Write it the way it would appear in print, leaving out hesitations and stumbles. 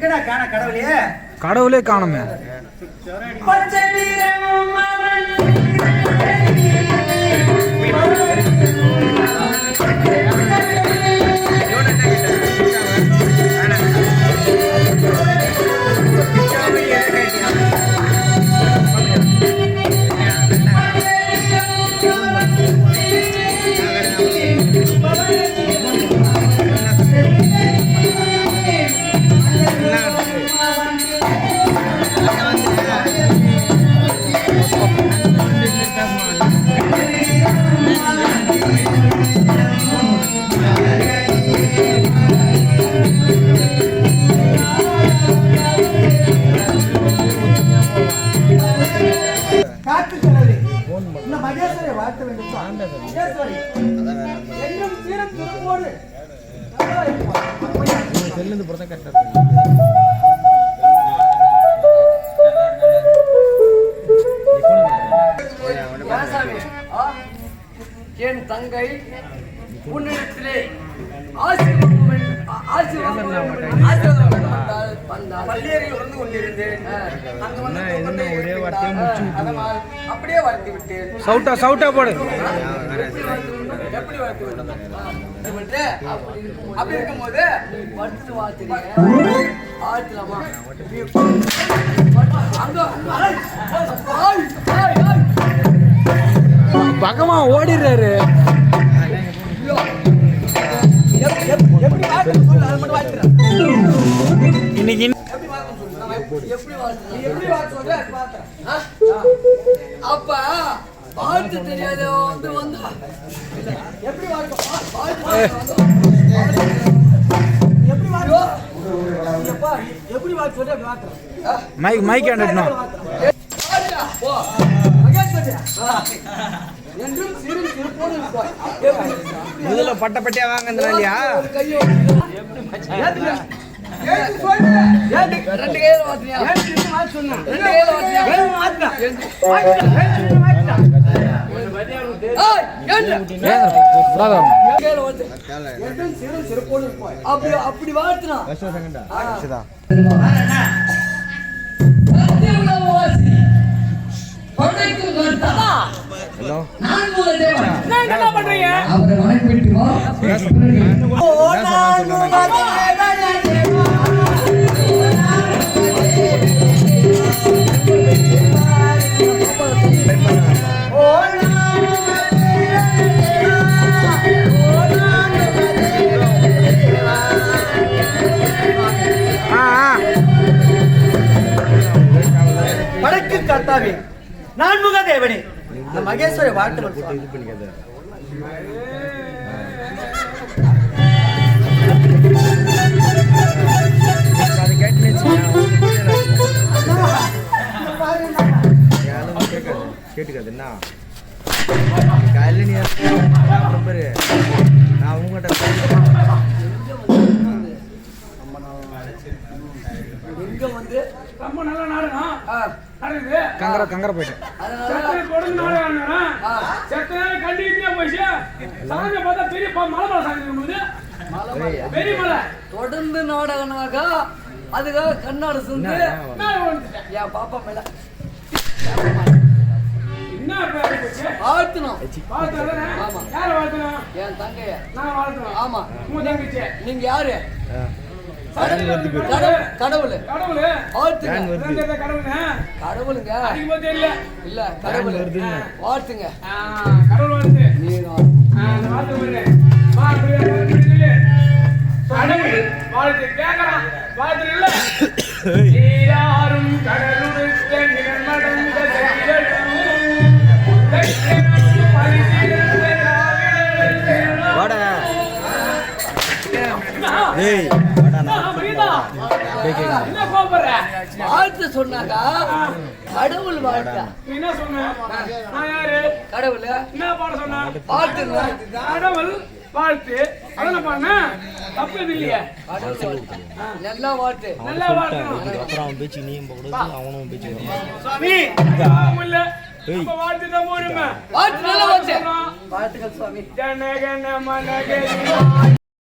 எங்கடா காண கடவுளே? கடவுளே காணுமே. மகேஸ்வரி வாழ்த்த வேண்டும். என் தங்கை உன்னிடத்திலே பள்ளியறையில் இருந்து கொண்டிருந்தேன். அப்படியே வளர்த்து விட்டேன். சவுட்டா போடு. எப்படி வளர்த்து விட்டேன்? அப்படி இருக்கும்போது வளர்த்து வாழ்த்துறீங்க. ஆழ்த்தலாமா? பக்கமா ஓடிடுறாரு. இன்னைக்கு அப்ப வாழ்த்து தெரியாத வந்தா எப்படி மைக் முதல்ல பட்டப்பட்டியா வாங்கலையா? ரெண்டு கையில வாத்தியா? ரெண்டு கையில அப்படி வாழ்த்துனா வடக்கு கர்த்தாவே, நான்முக தேவனே, மகேஸ்வரி வாழ்த்து கேட்டுக்காதுன்னா காலையில் நீ நான் உங்கள்கிட்ட எங்க வந்து ரொம்ப நல்ல நாடுனா கங்கர போயிட்டேன். தொடர்ந்து நாடகனாக அதுக்காக கண்ணாடு செஞ்சு என் பாப்பா மேல வாழ்த்தணும். என் தங்கைய ஆமா. நீங்க யாரு? கடவுள் கடவுளுங்க இல்ல கடவுள் வாழ்த்துங்க. வாழ்த்து கேட்கறான். வாழ்த்து இல்ல யாரும் கடலுடுத்த நிலமடந்த வாழ்த்து சொன்னாக்கா கடவுள் வாழ்த்தா. என்ன சொன்ன? கடவுள் என்ன பாட சொன்ன? வாழ்த்து கடவுள் வாழ்த்து. அதெல்லாம் பண்ண தப்பு எது இல்லையா? நல்லா வாழ்த்து. நல்லா வாழ்த்து. அப்புறம் பேச்சு நீயும் போகக்கூடாது, அவனும் பேச்சு சுவாமி இல்ல வாழ்த்துட்டா போடுங்க. வாழ்த்து நல்லா வாழ்த்து. வாழ்த்துக்கள் சுவாமி. ஜனகன மனகரி